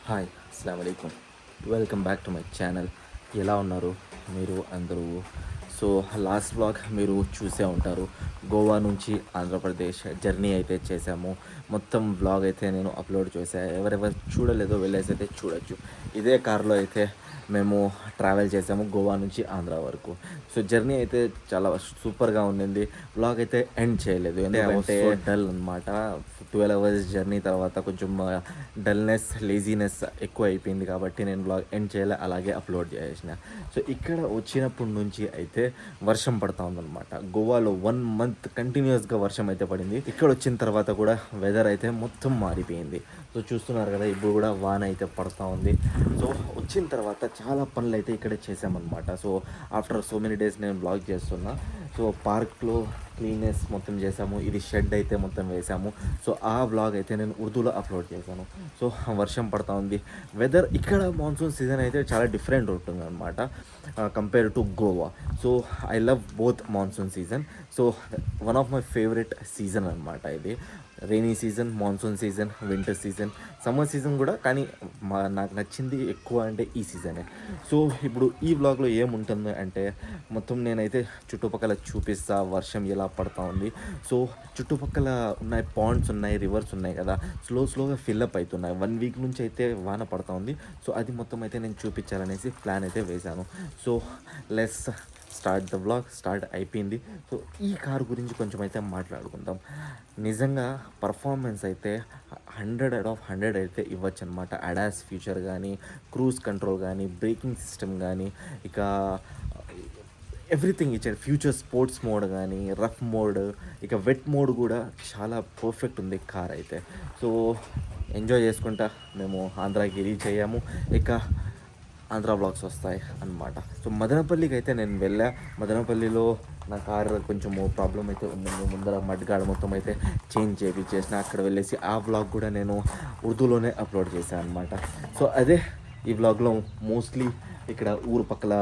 Hi అస్సలం వాలేకుమ్. Welcome back to my channel. ఎలా ఉన్నారు మీరు అందరూ? సో లాస్ట్ వ్లాగ్ మీరు చూసే ఉంటారు. గోవా నుంచి ఆంధ్రప్రదేశ్ జర్నీ అయితే చేశాము. మొత్తం వ్లాగ్ అయితే నేను అప్లోడ్ చేశాను. ఎవరెవరు చూడలేదో వెళ్ళేసి అయితే చూడొచ్చు. ఇదే కార్లో అయితే మేము ట్రావెల్ చేసాము గోవా నుంచి ఆంధ్ర వరకు. సో జర్నీ అయితే చాలా సూపర్గా ఉండింది. వ్లాగ్ అయితే ఎండ్ చేయలేదు ఎందుకంటే డల్ అనమాట. 12 అవర్స్ జర్నీ తర్వాత కొంచెం డల్నెస్, లేజీనెస్ ఎక్కువ అయిపోయింది కాబట్టి నేను వ్లాగ్ ఎండ్ చేయలే, అలాగే అప్లోడ్ చేసిన. సో ఇక్కడ వచ్చినప్పటి నుంచి అయితే వర్షం పడతా ఉందన్నమాట. గోవాలో 1 మంత్ కంటిన్యూస్గా వర్షం అయితే పడింది. ఇక్కడ వచ్చిన తర్వాత కూడా వెదర్ అయితే మొత్తం మారిపోయింది. సో చూస్తున్నారు కదా, ఇప్పుడు కూడా వాన అయితే పడుతూ ఉంది. సో వచ్చిన తర్వాత చాలా పనులు అయితే ఇక్కడ చేసామన్నమాట. So after so many days నేను బ్లాగ్ చేస్తున్నా. సో పార్క్లో క్లీనెస్ మొత్తం చేసాము. ఇది షెడ్ అయితే మొత్తం వేసాము. సో ఆ వ్లాగ్ అయితే నేను ఉర్దూలో అప్లోడ్ చేశాను. సో వర్షం పడుతూ ఉంది. వెదర్ ఇక్కడ మాన్సూన్ సీజన్ అయితే చాలా డిఫరెంట్ ఉంటుంది అనమాట compare to Goa. So I love both monsoon season. So one of my favourite season అనమాట ఇది. Rainy season, monsoon season, winter season, summer season కూడా. కానీ నాకు నచ్చింది ఎక్కువ అంటే ఈ సీజనే. సో ఇప్పుడు ఈ వ్లాగ్లో ఏముంటుంది అంటే మొత్తం నేనైతే చుట్టుపక్కల చూపిస్తా వర్షం ఎలా పడుతూ ఉంది. సో చుట్టుపక్కల ఉన్నాయి, పాండ్స్ ఉన్నాయి, రివర్స్ ఉన్నాయి కదా, స్లోగా ఫిల్అప్ అవుతున్నాయి. 1 వీక్ నుంచి అయితే వాన పడుతూ ఉంది. సో అది మొత్తం అయితే నేను చూపించాలనేసి ప్లాన్ అయితే వేశాను. So let's start the vlog. Start అయిపోయింది. సో ఈ కారు గురించి కొంచెం అయితే మాట్లాడుకుందాం. నిజంగా పర్ఫార్మెన్స్ అయితే 100/100 అయితే ఇవ్వచ్చు అనమాట. అడాస్ ఫీచర్ కానీ, క్రూజ్ కంట్రోల్ కానీ, బ్రేకింగ్ సిస్టమ్ కానీ, ఇక ఎవ్రీథింగ్ ఇచ్చారు. ఫ్యూచర్ స్పోర్ట్స్ మోడ్ కానీ, రఫ్ మోడ్, ఇక వెట్ మోడ్ కూడా చాలా పర్ఫెక్ట్ ఉంది కార్ అయితే. సో ఎంజాయ్ చేసుకుంటా మేము ఆంధ్రాకి రీచ్ అయ్యాము. ఇక ఆంధ్ర బ్లాగ్స్ వస్తాయి అన్నమాట. సో మదనపల్లికి అయితే నేను వెళ్ళా. మదనపల్లిలో నా కార్ కొంచెం ప్రాబ్లం అయితే ఉందండి. ముందర మడ్గాడ్ మొత్తం అయితే చేంజ్ చేయించేసిన. అక్కడ వెళ్ళేసి ఆ వ్లాగ్ కూడా నేను ఉర్దూలోనే అప్లోడ్ చేశాను అనమాట. సో అదే ఈ వ్లాగ్లో మోస్ట్లీ ఇక్కడ ఊరు పక్కల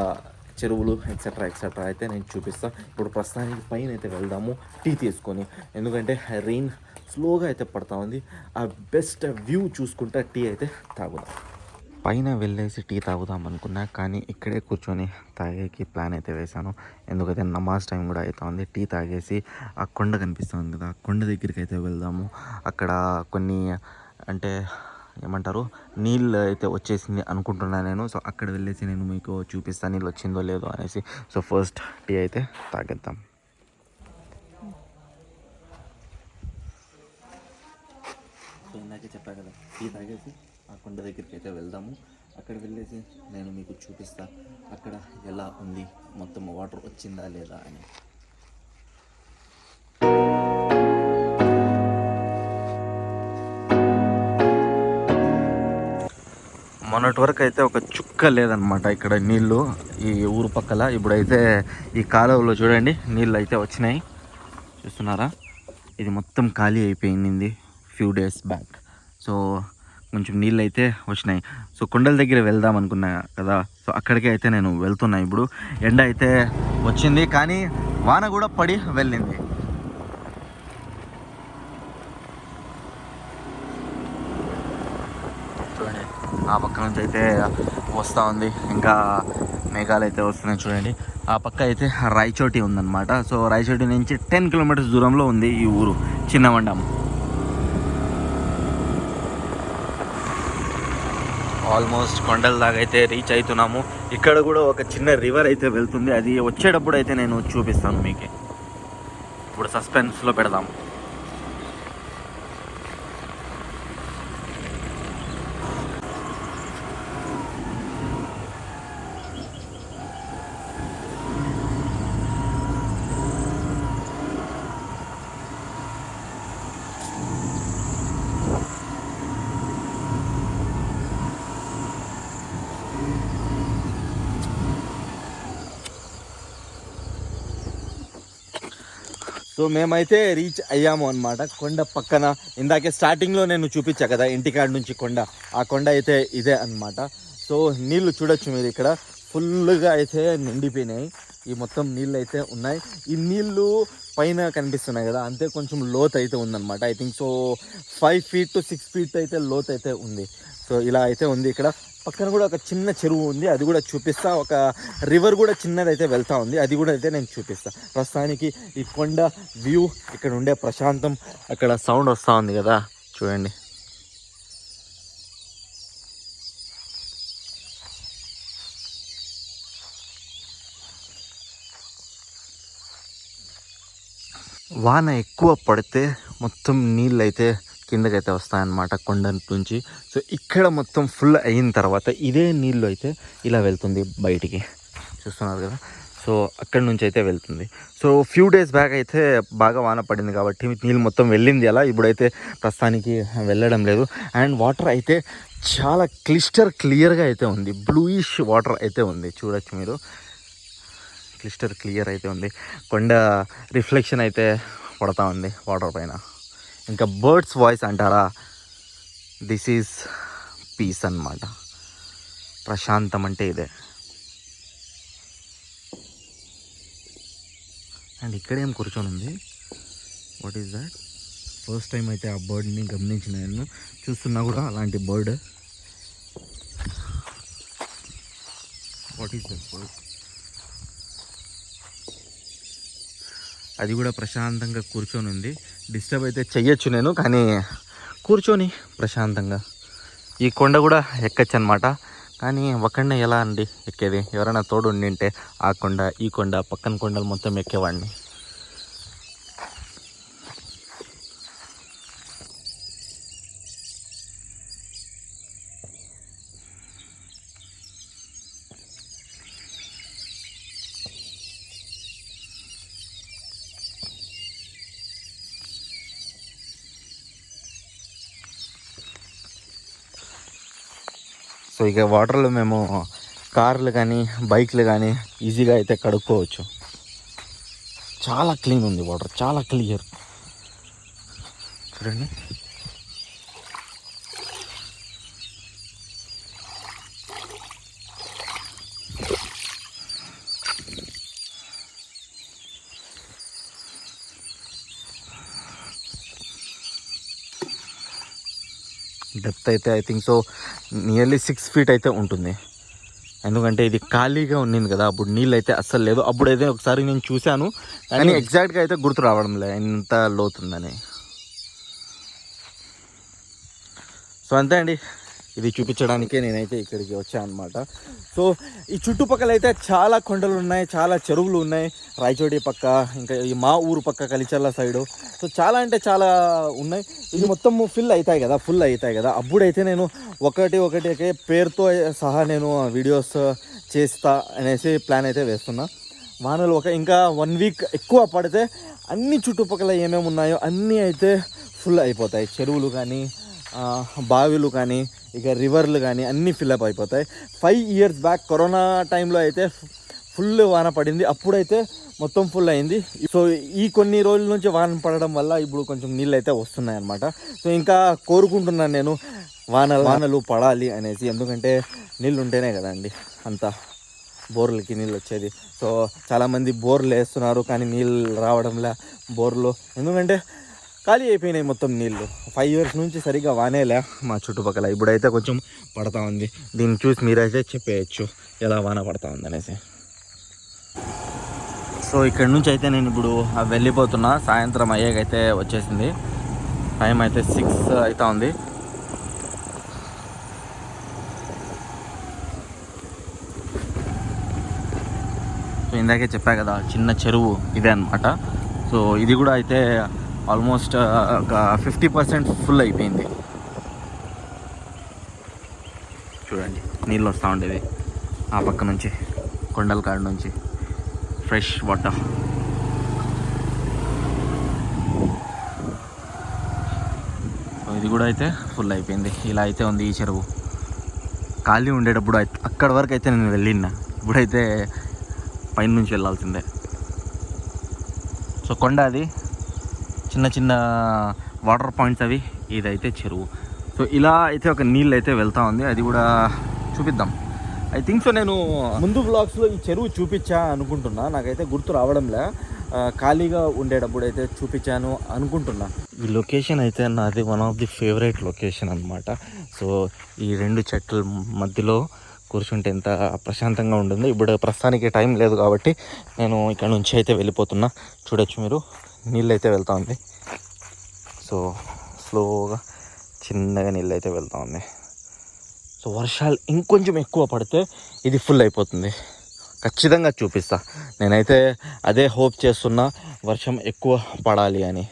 చెరువులు ఎక్సెట్రా అయితే నేను చూపిస్తాను. ఇప్పుడు ప్రస్తుతానికి పైన అయితే వెళ్దాము టీ తీసుకొని. ఎందుకంటే రెయిన్ స్లోగా అయితే పడతా ఉంది. ఆ బెస్ట్ వ్యూ చూసుకుంటా టీ అయితే తాగుదాం. పైన వెళ్ళేసి టీ తాగుదాం అనుకున్నా, కానీ ఇక్కడే కూర్చొని తాగేకి ప్లాన్ అయితే వేశాను. ఎందుకంటే నమాజ్ టైం కూడా అవుతా ఉంది. టీ తాగేసి ఆ కొండ కనిపిస్తుంది కదా, ఆ కొండ దగ్గరికి అయితే వెళ్దాము. అక్కడ కొన్ని అంటే ఏమంటారు, నీళ్ళు అయితే వచ్చేసింది అనుకుంటున్నాను నేను. సో అక్కడ వెళ్ళేసి నేను మీకు చూపిస్తాను నీళ్ళు వచ్చిందో లేదో అనేసి. సో ఫస్ట్ టీ అయితే తాగేద్దాం. సో ఇందాకే చెప్పా కదా, టీ తాగేసి ఆ కొండ దగ్గరికి అయితే వెళ్దాము. అక్కడ వెళ్ళేసి నేను మీకు చూపిస్తా అక్కడ ఎలా ఉంది, మొత్తం వాటర్ వచ్చిందా లేదా అని. మొన్నటి వరకు అయితే ఒక చుక్క లేదనమాట ఇక్కడ నీళ్ళు ఈ ఊరు పక్కల. ఇప్పుడైతే ఈ కాలువలో చూడండి నీళ్ళు అయితే వచ్చినాయి. చూస్తున్నారా, ఇది మొత్తం ఖాళీ అయిపోయింది ఫ్యూ డేస్ బ్యాక్. సో కొంచెం నీళ్ళు అయితే వచ్చినాయి. సో కొండల దగ్గర వెళ్దాం అనుకున్నా కదా, సో అక్కడికి అయితే నేను వెళ్తున్నా. ఇప్పుడు ఎండ అయితే వచ్చింది, కానీ వాన కూడా పడి వెళ్ళింది. చూడండి, ఆ పక్క నుంచి అయితే వస్తూ ఉంది. ఇంకా మేఘాలు అయితే వస్తున్నాయి చూడండి. ఆ పక్క అయితే రాయచోటి ఉందన్నమాట. సో రాయచోటి నుంచి 10 కిలోమీటర్స్ దూరంలో ఉంది ఈ ఊరు చిన్నమండం. ఆల్మోస్ట్ కొండల దాకా అయితే రీచ్ అవుతున్నాము. ఇక్కడ కూడా ఒక చిన్న రివర్ అయితే వెళ్తుంది. అది వచ్చేటప్పుడు అయితే నేను చూపిస్తాను మీకు. ఇప్పుడు సస్పెన్స్లో పెడదాం. సో మేమైతే రీచ్ అయ్యాము అనమాట కొండ పక్కన. ఇందాకే స్టార్టింగ్లో నేను చూపించా కదా ఇంటికాడ నుంచి కొండ, ఆ కొండ అయితే ఇదే అనమాట. సో నీళ్ళు చూడొచ్చు మీరు, ఇక్కడ ఫుల్గా అయితే నిండిపోయినాయి. ఈ మొత్తం నీళ్ళు అయితే ఉన్నాయి. ఈ నీళ్ళు పైన కనిపిస్తున్నాయి కదా, అంతే కొంచెం లోతు అయితే ఉందన్నమాట. I think so 5 feet to 6 feet అయితే లోతు అయితే ఉంది. సో ఇలా అయితే ఉంది. ఇక్కడ పక్కన కూడా ఒక చిన్న చెరువు ఉంది, అది కూడా చూపిస్తా. ఒక రివర్ కూడా చిన్నది అయితే వెళ్తూ ఉంది, అది కూడా అయితే నేను చూపిస్తా. ప్రస్తుతానికి ఈ కొండ వ్యూ, ఇక్కడ ఉండే ప్రశాంతం, అక్కడ సౌండ్ వస్తూ ఉంది కదా చూడండి. వాన ఎక్కువ పడితే మొత్తం నీళ్ళు అయితే కిందకైతే వస్తాయన్నమాట కొండ నుంచి. సో ఇక్కడ మొత్తం ఫుల్ అయిన తర్వాత ఇదే నీళ్ళు అయితే ఇలా వెళ్తుంది బయటికి, చూస్తున్నారు కదా. సో అక్కడి నుంచి అయితే వెళ్తుంది. సో ఫ్యూ డేస్ బ్యాక్ అయితే బాగా వాన పడింది కాబట్టి నీళ్ళు మొత్తం వెళ్ళింది అలా. ఇప్పుడైతే ప్రస్తుతానికి వెళ్ళడం లేదు. అండ్ వాటర్ అయితే చాలా క్లియర్గా అయితే ఉంది, బ్లూయిష్ వాటర్ అయితే ఉంది, చూడొచ్చు మీరు. క్లియర్ అయితే ఉంది, కొండ రిఫ్లెక్షన్ అయితే పడతా ఉంది వాటర్ పైన. ఇంకా బర్డ్స్ వాయిస్ అంటారా, దిస్ ఈజ్ పీస్ అన్నమాట. ప్రశాంతం అంటే ఇదే. అండ్ ఇక్కడేం కూర్చొని ఉంది, what is that? First time అయితే ఆ బర్డ్ని గమనించిన నేను, చూస్తున్నా కూడా అలాంటి bird. What is that bird? అది కూడా ప్రశాంతంగా కూర్చొని ఉంది. డిస్టర్బ్ అయితే చెయ్యొచ్చు నేను, కానీ కూర్చొని ప్రశాంతంగా. ఈ కొండ కూడా ఎక్కచ్చు అనమాట, కానీ ఒక్కడనే ఎలా అండి ఎక్కేది? ఎవరైనా తోడు ఉండింటే ఆ కొండ ఈ కొండ పక్కన కొండలు మొత్తం ఎక్కేవాడిని. సో ఇక వాటర్లో మేము కార్లు కానీ బైక్లు కానీ ఈజీగా అయితే కడుక్కోవచ్చు. చాలా క్లీన్ ఉంది వాటర్, చాలా క్లియర్. చూడండి, డెప్త్ అయితే I think so nearly 6 feet అయితే ఉంటుంది. ఎందుకంటే ఇది ఖాళీగా ఉన్నింది కదా, అప్పుడు నీళ్ళు అయితే అస్సలు లేదు. అప్పుడైతే ఒకసారి నేను చూశాను, కానీ ఎగ్జాక్ట్గా అయితే గుర్తు రావడం లేదు ఎంత లోతుందని. సో అంతే అండి, ఇది చూపించడానికే నేనైతే ఇక్కడికి వచ్చాను అనమాట. సో ఈ చుట్టుపక్కల అయితే చాలా కొండలు ఉన్నాయి, చాలా చెరువులు ఉన్నాయి. రాయచోటి పక్క, ఇంకా ఈ మా ఊరు పక్క కలిచర్ల సైడు. సో చాలా అంటే చాలా ఉన్నాయి. ఇది మొత్తం ఫుల్ అవుతాయి కదా. అప్పుడైతే నేను ఒకటి పేరుతో సహా నేను వీడియోస్ చేస్తా అనేసి ప్లాన్ అయితే వేస్తున్నా. వానలు ఇంకా 1 week ఎక్కువ పడితే అన్ని చుట్టుపక్కల ఏమేమి ఉన్నాయో అన్నీ అయితే ఫుల్ అయిపోతాయి. చెరువులు కానీ, బావిలు కానీ, ఇక రివర్లు కానీ అన్నీ ఫిల్అప్ అయిపోతాయి. 5 years బ్యాక్ కరోనా టైంలో అయితే ఫుల్ వాన పడింది, అప్పుడైతే మొత్తం ఫుల్ అయింది. సో ఈ కొన్ని రోజుల నుంచి వాన పడడం వల్ల ఇప్పుడు కొంచెం నీళ్ళు అయితే వస్తున్నాయి అన్నమాట. సో ఇంకా కోరుకుంటున్నాను నేను వానలు పడాలి అనేసి, ఎందుకంటే నీళ్ళు ఉంటేనే కదండి అంతా బోర్లకి నీళ్ళు వచ్చేది. సో చాలామంది బోర్లు వేస్తున్నారు, కానీ నీళ్ళు రావడంలే బోర్లు, ఎందుకంటే ఖాళీ అయిపోయినాయి మొత్తం నీళ్ళు. 5 years నుంచి సరిగ్గా వానేలే మా చుట్టుపక్కల. ఇప్పుడైతే కొంచెం పడతా ఉంది. దీన్ని చూసి మీరైతే చెప్పేయచ్చు ఎలా వాన పడతా ఉంది అనేసి. సో ఇక్కడ నుంచి అయితే నేను ఇప్పుడు వెళ్ళిపోతున్నా. సాయంత్రం అయ్యాకైతే వచ్చేసింది, టైం అయితే 6 అవుతా ఉంది. సో ఇందాకే చెప్పా కదా చిన్న చెరువు ఇదే అనమాట. సో ఇది కూడా అయితే ఆల్మోస్ట్ ఒక 50% ఫుల్ అయిపోయింది. చూడండి, నీళ్ళు వస్తూ ఉండేది ఆ పక్క నుంచి, కొండల కాడ నుంచి ఫ్రెష్ వాటర్. సో ఇది కూడా అయితే ఫుల్ అయిపోయింది. ఇలా అయితే ఉంది ఈ చెరువు. ఖాళీ ఉండేటప్పుడు అక్కడి వరకు అయితే నేను వెళ్ళినా, ఇప్పుడైతే పైన నుంచి వెళ్ళాల్సిందే. సో కొండ అది, చిన్న చిన్న వాటర్ పాయింట్స్ అవి, ఇదైతే చెరువు. సో ఇలా అయితే ఒక నీళ్ళు అయితే వెళ్తూ ఉంది, అది కూడా చూపిద్దాం. ఐ థింక్ సో నేను ముందు వ్లాగ్స్లో ఈ చెరువు చూపించా అనుకుంటున్నా, నాకైతే గుర్తు రావడంలే. ఖాళీగా ఉండేటప్పుడు అయితే చూపించాను అనుకుంటున్నా. ఈ లొకేషన్ అయితే నాది one of the favourite location అనమాట. సో ఈ 2 చెట్ల మధ్యలో కూర్చుంటే ఎంత ప్రశాంతంగా ఉంటుంది. ఇప్పుడు ప్రస్తుతానికి టైం లేదు కాబట్టి నేను ఇక్కడ నుంచి అయితే వెళ్ళిపోతున్నా. చూడొచ్చు మీరు, నీళ్ళు అయితే వెళ్తా ఉంది. సో స్లోగా చిన్నగా నీళ్ళు అయితే వెళ్తా ఉంది. సో వర్షాలు ఇంకొంచెం ఎక్కువ పడితే ఇది ఫుల్ అయిపోతుంది. ఖచ్చితంగా చూపిస్తా. నేనైతే అదే హోప్ చేస్తున్నా, వర్షం ఎక్కువ పడాలి అని.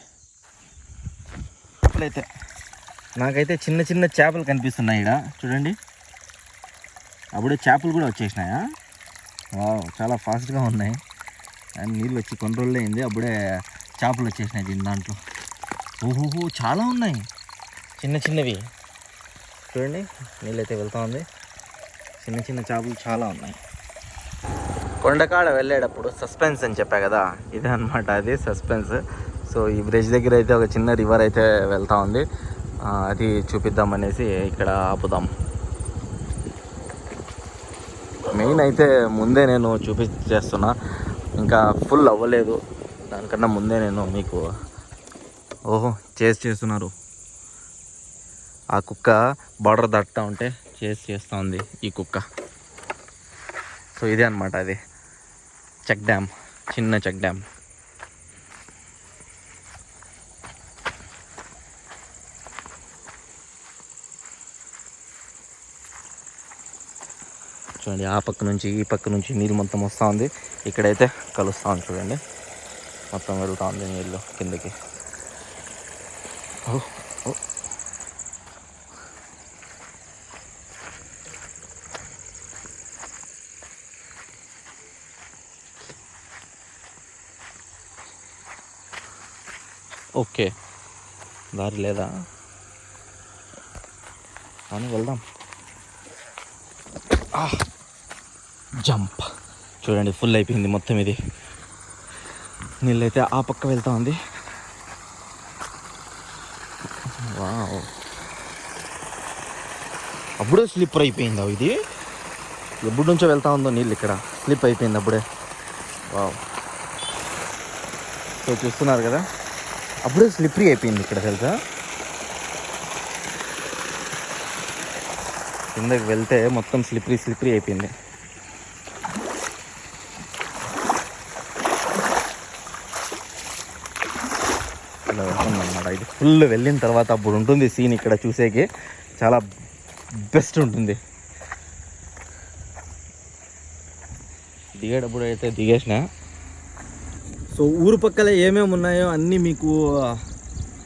ఇప్పుడైతే నాకైతే చిన్న చిన్న చేపలు కనిపిస్తున్నాయి ఇక్కడ చూడండి. అప్పుడే చేపలు కూడా వచ్చేసినాయా? వావ్, చాలా ఫాస్ట్గా ఉన్నాయి. అండ్ నీళ్ళు వచ్చి కొన్ని రోజులు అయింది, అప్పుడే చేపలు వచ్చేసినాయి దీని దాంట్లో. ఓహోహో, చాలా ఉన్నాయి చిన్న చిన్నవి. చూడండి నీళ్ళు అయితే వెళ్తూ ఉంది. చిన్న చిన్న చేపలు చాలా ఉన్నాయి. కొండకాడ వెళ్ళేటప్పుడు సస్పెన్స్ అని చెప్పా కదా, ఇదే అనమాట అది సస్పెన్స్. సో ఈ బ్రిడ్జ్ దగ్గర అయితే ఒక చిన్న రివర్ అయితే వెళ్తూ ఉంది. అది చూపిద్దామనేసి ఇక్కడ ఆపుదాం. మెయిన్ అయితే ముందే నేను చూపించేస్తున్నా, ఇంకా ఫుల్ అవ్వలేదు. దానికన్నా ముందే నేను మీకు ఓహో చేస్తున్నారు. ఆ కుక్క బార్డర్ దాటుతూ ఉంటే చేస్తూ ఉంది ఈ కుక్క. సో ఇదే అనమాట అది చెక్ డ్యామ్, చిన్న చెక్ డ్యామ్. చూడండి, ఆ పక్క నుంచి ఈ పక్క నుంచి నీళ్ళు మొత్తం వస్తూ ఉంది. ఇక్కడైతే కలుస్తూ ఉంది చూడండి, మొత్తం వెళ్తూ ఉంది నీళ్ళు కిందకి. ఓకే, దారి లేదా అని వెళ్దాం. జంప్. చూడండి ఫుల్ అయిపోయింది మొత్తం. ఇది నీళ్ళైతే ఆ పక్క వెళ్తా ఉంది. వావ్, అప్పుడే స్లిప్పర్ అయిపోయిందా ఇది? ఎప్పటి నుంచో వెళ్తా ఉందో నీళ్ళు, ఇక్కడ స్లిప్ అయిపోయింది అప్పుడే. వావ్, సో చూస్తున్నారు కదా, అప్పుడే స్లిప్పరీ అయిపోయింది ఇక్కడ తెలుసా. కిందకి వెళ్తే మొత్తం స్లిప్పరీ అయిపోయింది. ఇలా వెళ్తుందన్నమాట. ఇది ఫుల్ వెళ్ళిన తర్వాత అప్పుడు ఉంటుంది సీన్ ఇక్కడ చూసేకి, చాలా బెస్ట్ ఉంటుంది. దిగేటప్పుడు అయితే దిగేసిన. సో ఊరు పక్కల ఏమేమి ఉన్నాయో అన్నీ మీకు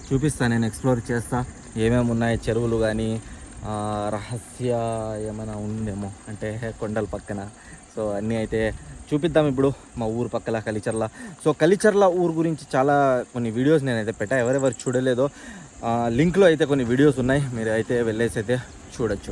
చూపిస్తాను, నేను ఎక్స్ప్లోర్ చేస్తా. ఏమేమి ఉన్నాయో చెరువులు కానీ రహస్య ఏమైనా ఉందేమో అంటే కొండల పక్కన. సో అన్నీ అయితే చూపిద్దాం ఇప్పుడు మా ఊరు పక్కల కలిచర్ల. సో కలిచర్ల ఊరు గురించి చాలా కొన్ని వీడియోస్ నేనైతే పెట్టా. ఎవరెవరు చూడలేదో లింక్లో అయితే కొన్ని వీడియోస్ ఉన్నాయి, మీరు అయితే వెళ్ళేసి అయితే చూడొచ్చు.